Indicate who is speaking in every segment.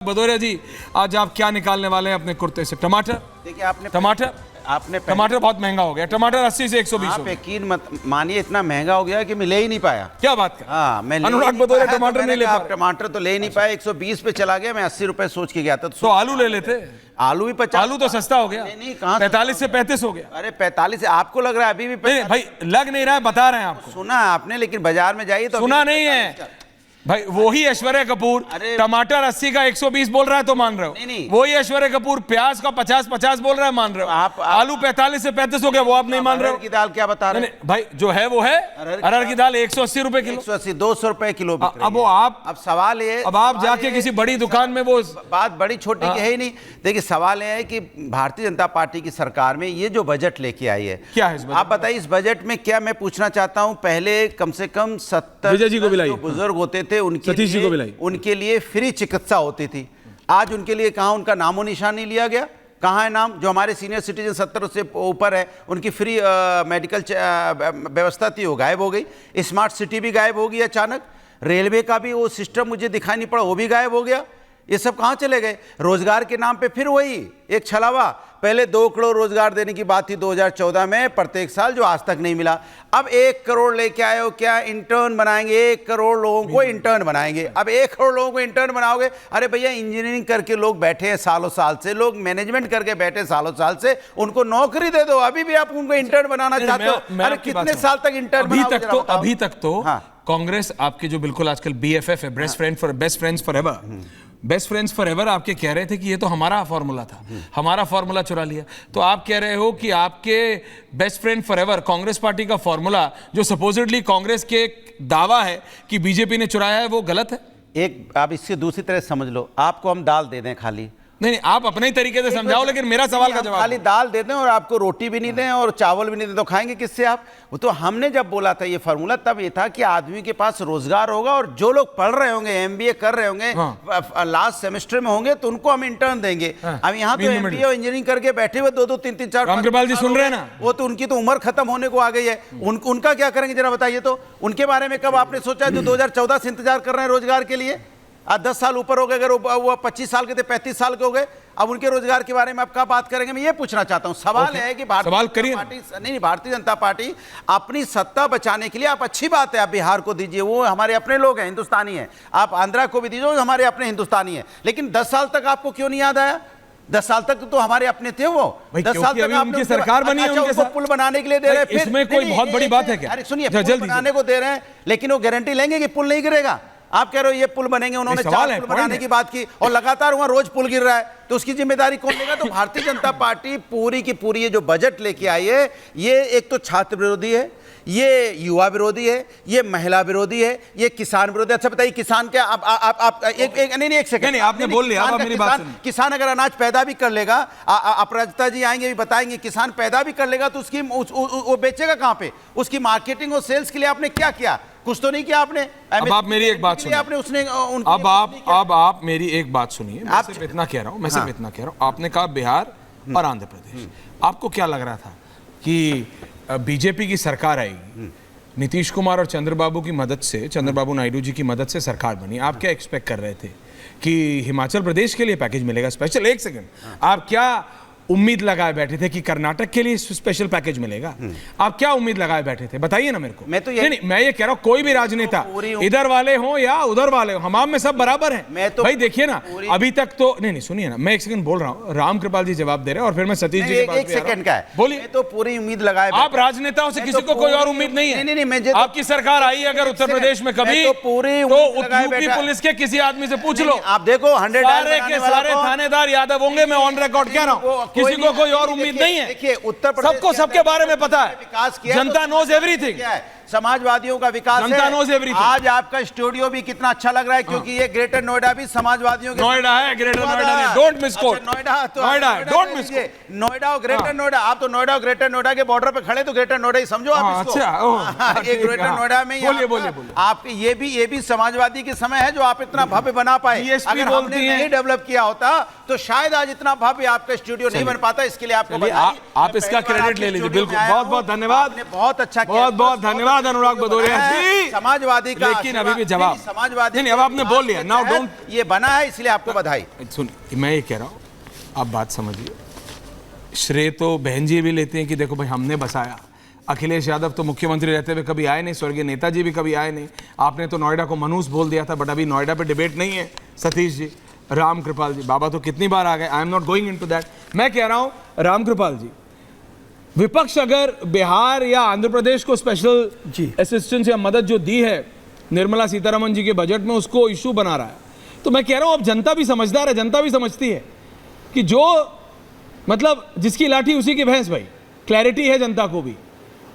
Speaker 1: भदौरिया जी, आज आप क्या निकालने वाले हैं अपने कुर्ते से? टमाटर।
Speaker 2: देखिए आपने
Speaker 1: टमाटर बहुत महंगा हो गया। टमाटर 80 से 120 हो गया।
Speaker 2: यकीन मत मानिए, इतना महंगा हो गया कि मैं ले ही नहीं पाया।
Speaker 1: क्या बात कर?
Speaker 2: हाँ, मैं
Speaker 1: अनुराग भदौरिया टमाटर नहीं ले पाया।
Speaker 2: टमाटर तो ले नहीं पाया, 120 पे चला गया। मैं 80 रुपए सोच के गया था।
Speaker 1: तो आलू ले लेते।
Speaker 2: आलू भी 50।
Speaker 1: आलू तो सस्ता हो गया।
Speaker 2: नहीं, कहाँ
Speaker 1: 45 से 35 हो गया।
Speaker 2: अरे 45 आपको लग रहा है अभी भी?
Speaker 1: नहीं भाई, लग नहीं रहा है, बता रहे हैं आपको।
Speaker 2: सुना आपने, लेकिन बाजार में जाइए तो
Speaker 1: सुना नहीं है भाई। वही ऐश्वर्या कपूर टमाटर 80 का 120 बोल रहा है तो मान रहे हो?
Speaker 2: नहीं।
Speaker 1: वही ऐश्वर्या कपूर प्याज का 50-50 बोल रहा है, मान रहे हो?
Speaker 2: आप
Speaker 1: आलू 45 से 35 हो गया, वो आप नहीं मान रहे हो?
Speaker 2: की दाल क्या बता रहे
Speaker 1: हैं? भाई जो है वो है। अरहर की दाल 180 रुपए किलो,
Speaker 2: 180 200 रुपए किलो।
Speaker 1: अब वो आप,
Speaker 2: अब सवाल ये,
Speaker 1: अब आप जाके किसी बड़ी दुकान में, वो
Speaker 2: बात बड़ी छोटी की है ही नहीं। देखिए सवाल ये है कि भारतीय जनता पार्टी की सरकार में ये जो बजट लेके आई है,
Speaker 1: क्या है इस बजट?
Speaker 2: आप बताइए इस बजट में क्या। मैं पूछना चाहता हूं, पहले कम से कम 70
Speaker 1: विजय जी को बुलाइए,
Speaker 2: बुजुर्ग होते थे,
Speaker 1: बुलाइए।
Speaker 2: उनके लिए फ्री चिकित्सा होती थी। आज उनके लिए कहाँ उनका नामो निशान नहीं लिया गया? कहाँ है नाम? जो हमारे सीनियर सिटीजन 70 से ऊपर है, उनकी फ्री मेडिकल व्यवस्था थी, वो गायब हो गई। स्मार्ट सिटी भी गायब हो गई अचानक। रेलवे का भी वो सिस्टम मुझे दिखाई नहीं पड़ा, वो भी गायब हो गया। ये सब कहाँ चले गए? रोजगार के नाम पे फिर वही एक छलावा। पहले 2 करोड़ रोजगार देने की बात थी 2014 में प्रत्येक साल, जो आज तक नहीं मिला। अब 1 करोड़ लेके आए हो, क्या इंटर्न बनाएंगे? 1 करोड़ लोगों को इंटर्न बनाएंगे। अब 1 करोड़ लोगों को इंटर्न बनाओगे? अरे भैया, इंजीनियरिंग करके लोग बैठे हैं सालों साल से, लोग मैनेजमेंट करके बैठे सालों साल से, उनको नौकरी दे दो। अभी भी आप उनको इंटर्न बनाना चाहते हो? अरे कितने साल तक इंटर्न?
Speaker 1: अभी तक तो कांग्रेस आपके जो बिल्कुल आजकल BFF है, बेस्ट फ्रेंड्स फॉर एवर आपके कह रहे थे कि ये तो हमारा फॉर्मूला था, हमारा फॉर्मूला चुरा लिया। तो आप कह रहे हो कि आपके best friend for ever Congress party का फॉर्मूला, जो सपोजिटली कांग्रेस के एक दावा है कि बीजेपी ने चुराया है, वो गलत है?
Speaker 2: एक आप इससे दूसरी तरह समझ लो, आपको हम दाल दे दें खाली।
Speaker 1: नहीं, आप अपने ही तरीके से समझाओ, लेकिन मेरा सवाल का जवाब।
Speaker 2: खाली दाल दे दें और आपको रोटी भी नहीं दें और चावल भी नहीं दें, तो खाएंगे किससे आप? वो तो हमने जब बोला था ये फार्मूला, तब ये था कि आदमी के पास रोजगार होगा, और जो लोग पढ़ रहे होंगे, MBA कर रहे होंगे, लास्ट सेमेस्टर में होंगे, तो उनको हम इंटर्न देंगे। अब यहाँ तो MBA और इंजीनियरिंग करके बैठे हुए 2-2, 3-3, 4
Speaker 1: रामकृपाल जी सुन रहे हैं ना?
Speaker 2: वो तो उनकी तो उम्र खत्म होने को आ गई है। उनका क्या करेंगे जरा बताइए तो। उनके बारे में कब आपने सोचा, जो 2014 से इंतजार कर रहे हैं रोजगार के लिए? आज 10 साल ऊपर हो गए, अगर वो 25 साल के थे, 35 साल के हो गए, अब उनके रोजगार के बारे में आप क्या बात करेंगे? मैं ये पूछना चाहता हूं। सवाल है कि भारतीय जनता पार्टी अपनी सत्ता बचाने के लिए, आप अच्छी बात है आप बिहार को दीजिए, वो हमारे अपने लोग हैं, हिंदुस्तानी हैं। आप आंध्रा को भी दीजिए, हमारे अपने हिंदुस्तानी हैं। लेकिन 10 साल तक आपको क्यों नहीं याद आया? 10 साल तक तो हमारे अपने थे वो। 10 साल तक
Speaker 1: उनकी सरकार बनी है, उनके साथ
Speaker 2: पुल बनाने के लिए दे रहे हैं।
Speaker 1: इसमें कोई बहुत बड़ी बात है क्या?
Speaker 2: अरे सुनिए, पुल बनाने को दे रहे हैं, लेकिन वो गारंटी लेंगे कि पुल नहीं गिरेगा? आप कह रहे हो ये पुल बनेंगे, उन्होंने 4 पुल बनाने की बात की और लगातार वहां रोज पुल गिर रहा है, तो उसकी जिम्मेदारी कौन लेगा? तो भारतीय जनता पार्टी पूरी की पूरी ये जो बजट लेके आई है, ये एक तो छात्र विरोधी है, ये युवा विरोधी है, ये महिला विरोधी है, ये किसान विरोधी। अच्छा बताइए, किसान क्या आप एक सेकंड,
Speaker 1: आपने बोल लिया, आप मेरी बात सुनिए।
Speaker 2: किसान अगर अनाज पैदा भी कर लेगा, अपराजिता जी आएंगे भी बताएंगे, किसान पैदा भी कर लेगा तो उसकी वो बेचेगा कहां पे? उसकी मार्केटिंग और सेल्स के लिए आपने क्या किया? कुछ तो नहीं किया आपने।
Speaker 1: अब आप मेरी एक बात सुनिए,
Speaker 2: आपने उसने
Speaker 1: अब आप मेरी एक बात सुनिए। मैं सिर्फ इतना कह रहा हूं, आपने कहा बिहार और आंध्र प्रदेश। आपको क्या लग रहा था कि बीजेपी की सरकार आएगी, नीतीश कुमार और चंद्रबाबू नायडू जी की मदद से सरकार बनी? आप क्या एक्सपेक्ट कर रहे थे कि हिमाचल प्रदेश के लिए पैकेज मिलेगा स्पेशल? एक सेकंड, आप क्या उम्मीद लगाए बैठे थे कि कर्नाटक के लिए स्पेशल पैकेज मिलेगा? आप क्या उम्मीद लगाए बैठे थे, बताइए ना मेरे को। मैं तो मैं ये कह रहा हूं, कोई भी राजनेता, इधर वाले हो या उधर वाले हो, हमाम में सब बराबर हैं। भाई देखिए ना, अभी तक तो नहीं सुनिए ना, मैं एक सेकंड बोल रहा हूँ, रामकृपाल जी जवाब दे रहे हैं और फिर मैं सतीश जी के पास।
Speaker 2: एक सेकंड का है,
Speaker 1: बोलिए।
Speaker 2: तो पूरी उम्मीद लगाए,
Speaker 1: आप राजनेताओं से किसी को कोई और उम्मीद नहीं है?
Speaker 2: नहीं,
Speaker 1: आपकी सरकार आई अगर उत्तर प्रदेश में कभी, तो यूपी पुलिस के किसी आदमी से पूछ लो।
Speaker 2: आप देखो, 100
Speaker 1: सारे थानेदार यादव होंगे, मैं ऑन रिकॉर्ड कह रहा हूँ, किसी को कोई और उम्मीद नहीं है।
Speaker 2: देखिए, उत्तर प्रदेश
Speaker 1: सबको सबके बारे में पता है,
Speaker 2: विकास किया,
Speaker 1: जनता नोज एवरीथिंग।
Speaker 2: समाजवादियों का विकास है। आज आपका स्टूडियो भी कितना अच्छा लग रहा है, क्योंकि ये ग्रेटर नोएडा भी समाजवादियों के
Speaker 1: नोएडा है, ग्रेटर नोएडा नहीं, don't miss quote.
Speaker 2: Noida don't miss Noida और ग्रेटर नोएडा। आप तो नोएडा और ग्रेटर नोएडा के बॉर्डर पे खड़े, तो ग्रेटर नोएडा ही समझो आप इसको। अच्छा, एक ग्रेटर नोएडा में आप ये भी समाजवादी के समय है जो आप इतना भव्य बना पाए। अगर हमने नहीं डेवलप किया होता तो शायद आज इतना भव्य आपका स्टूडियो नहीं बन पाता। इसके लिए आपको
Speaker 1: आप इसका क्रेडिट ले लीजिए। बिल्कुल, बहुत बहुत धन्यवाद,
Speaker 2: बहुत अच्छा,
Speaker 1: बहुत बहुत धन्यवाद। धन्यवाद अनुराग भदौरिया जी।
Speaker 2: समाजवादी का
Speaker 1: लेकिन अभी भी जवाब
Speaker 2: समाजवादी
Speaker 1: नहीं, अब आपने बोल लिया। नाउ डोंट,
Speaker 2: ये बना है इसलिए आपको बधाई।
Speaker 1: सुनिए, मैं ये कह रहा हूँ, आप बात समझिए। श्रेय तो बहन जी भी लेते हैं कि देखो भाई हमने बसाया। अखिलेश यादव तो मुख्यमंत्री रहते हुए कभी आए नहीं, स्वर्गीय नेताजी भी कभी आए नहीं। आपने तो नोएडा को मनूस बोल दिया था, बट अभी नोएडा पे डिबेट नहीं है। सतीश जी, राम कृपाल जी, बाबा तो कितनी बार आ गए। I am not going into that. मैं कह रहा हूं राम कृपाल जी, विपक्ष अगर बिहार या आंध्र प्रदेश को स्पेशल असिस्टेंस या मदद जो दी है निर्मला सीतारमण जी के बजट में, उसको इशू बना रहा है, तो मैं कह रहा हूं अब जनता भी समझदार है। जनता भी समझती है कि जो मतलब जिसकी लाठी उसी की भैंस भाई, क्लैरिटी है जनता को भी।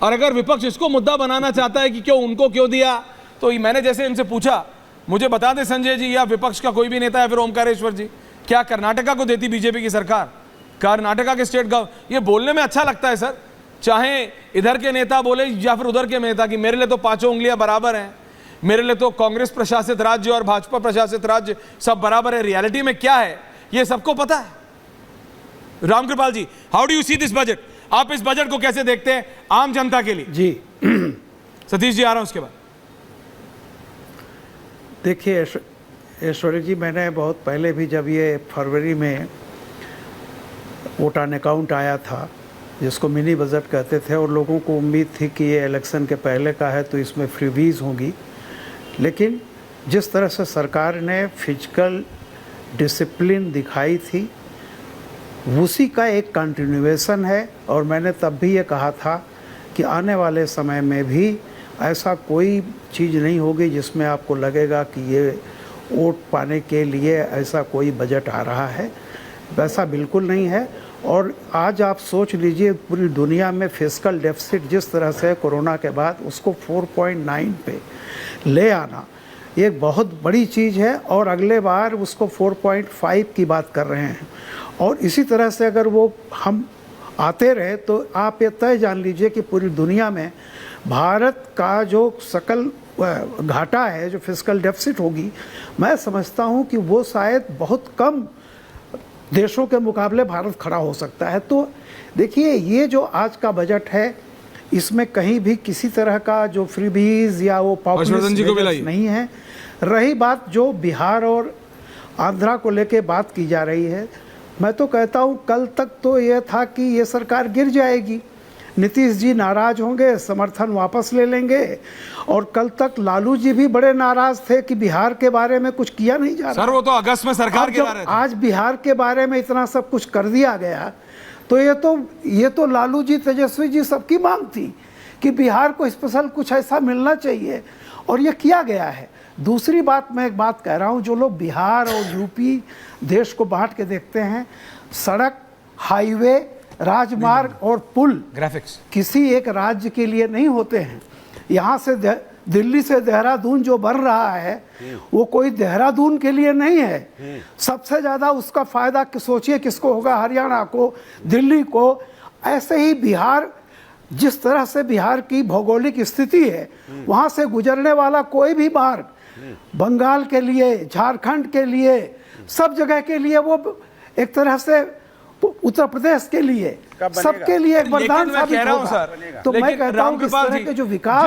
Speaker 1: और अगर विपक्ष इसको मुद्दा बनाना चाहता है कि क्यों उनको क्यों दिया, तो मैंने जैसे इनसे पूछा, मुझे बता दे संजय जी या विपक्ष का कोई भी नेता है, फिर ओमकारेश्वर जी, क्या कर्नाटका को देती बीजेपी की सरकार? कर्नाटका के स्टेट गवर्नमेंट, ये बोलने में अच्छा लगता है सर, चाहे इधर के नेता बोले या फिर उधर के नेता, कि मेरे लिए तो पांचों उंगलियां बराबर हैं, मेरे लिए तो कांग्रेस प्रशासित राज्य और भाजपा प्रशासित राज्य सब बराबर है। रियलिटी में क्या है ये सबको पता है। Ramkripal ji, how do you see this budget? आप इस बजट को कैसे देखते हैं आम जनता के लिए?
Speaker 3: जी
Speaker 1: सतीश जी आ रहा हूं उसके बाद।
Speaker 3: देखिए ऐश्वर्य जी, मैंने बहुत पहले भी, जब ये फरवरी में वोट ऑन अकाउंट आया था, जिसको मिनी बजट कहते थे, और लोगों को उम्मीद थी कि ये इलेक्शन के पहले का है तो इसमें फ्रीबीज होंगी, लेकिन जिस तरह से सरकार ने फिजिकल डिसिप्लिन दिखाई थी, उसी का एक कंटिन्यूएशन है। और मैंने तब भी ये कहा था कि आने वाले समय में भी ऐसा कोई चीज़ नहीं होगी जिसमें आपको लगेगा कि ये वोट पाने के लिए ऐसा कोई बजट आ रहा है, वैसा बिल्कुल नहीं है। और आज आप सोच लीजिए, पूरी दुनिया में फिस्कल डेफिसिट जिस तरह से कोरोना के बाद उसको 4.9 पे ले आना एक बहुत बड़ी चीज़ है, और अगले बार उसको 4.5 की बात कर रहे हैं। और इसी तरह से अगर वो हम आते रहे तो आप ये तय जान लीजिए कि पूरी दुनिया में भारत का जो सकल घाटा है, जो फिस्कल डेफिसिट होगी, मैं समझता हूँ कि वो शायद बहुत कम देशों के मुकाबले भारत खड़ा हो सकता है। तो देखिए, ये जो आज का बजट है, इसमें कहीं भी किसी तरह का जो फ्रीबीज या वो पॉपुलिस्ट नहीं है। रही बात जो बिहार और आंध्रा को लेके बात की जा रही है, मैं तो कहता हूँ कल तक तो ये था कि ये सरकार गिर जाएगी, नीतीश जी नाराज होंगे, समर्थन वापस ले लेंगे। और कल तक लालू जी भी बड़े नाराज थे कि बिहार के बारे में कुछ किया नहीं जा रहा।
Speaker 1: सर वो तो अगस्त में सरकार गिरा रहे थे।
Speaker 3: आज बिहार के बारे में इतना सब कुछ कर दिया गया, तो ये तो लालू जी, तेजस्वी जी सबकी मांग थी कि बिहार को स्पेशल कुछ ऐसा मिलना चाहिए, और ये किया गया है। दूसरी बात, मैं एक बात कह रहा हूँ, जो लोग बिहार और यूपी देश को बांट के देखते हैं, सड़क, हाईवे, राजमार्ग और पुल
Speaker 1: ग्राफिक्स
Speaker 3: किसी एक राज्य के लिए नहीं होते हैं। यहाँ से दिल्ली से देहरादून जो बन रहा है, वो कोई देहरादून के लिए नहीं है। सबसे ज़्यादा उसका फायदा सोचिए किसको होगा? हरियाणा को, दिल्ली को। ऐसे ही बिहार, जिस तरह से बिहार की भौगोलिक स्थिति है, वहाँ से गुजरने वाला कोई भी मार्ग बंगाल के लिए, झारखंड के लिए, सब जगह के लिए, वो एक तरह से उत्तर प्रदेश के लिए, सबके लिए एक वरदान साबित होगा। तो मैं कहता हूं कि इस तरह के जो विकास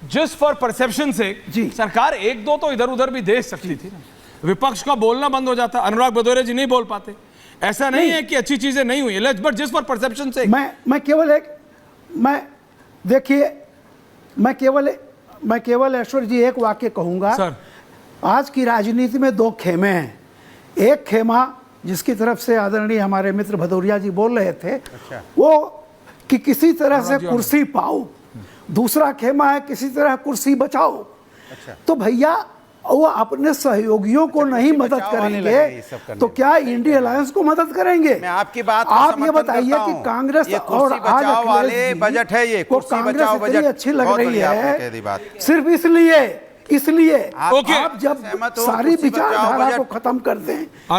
Speaker 1: जस्ट फॉर परसेप्शन से सरकार एक दो तो इधर उधर भी दे सकती थी ना। विपक्ष का बोलना बंद हो जाता। अनुराग भदौरिया जी नहीं बोल पाते। ऐसा नहीं है कि अच्छी चीजें नहीं हुई, बट जस्ट फॉर परसेप्शन से।
Speaker 3: मैं केवल ऐश्वर्य जी एक वाक्य कहूंगा सर। आज की राजनीति में दो खेमे हैं। एक खेमा जिसकी तरफ से आदरणीय हमारे मित्र भदौरिया जी बोल रहे थे, वो कि किसी तरह से कुर्सी पाओ। दूसरा खेमा है किसी तरह कुर्सी बचाओ। तो भैया वो अपने सहयोगियों को नहीं मदद करेंगे तो क्या इंडिया अलायंस को मदद करेंगे?
Speaker 2: मैं आपकी बात
Speaker 3: आप ये बताइए कि कांग्रेस और आज
Speaker 2: वाले बजट है, ये कुर्सी बचाओ बजट
Speaker 3: अच्छी लग रही है सिर्फ इसलिए आप जब सारी विचारधारा को खत्म कर दें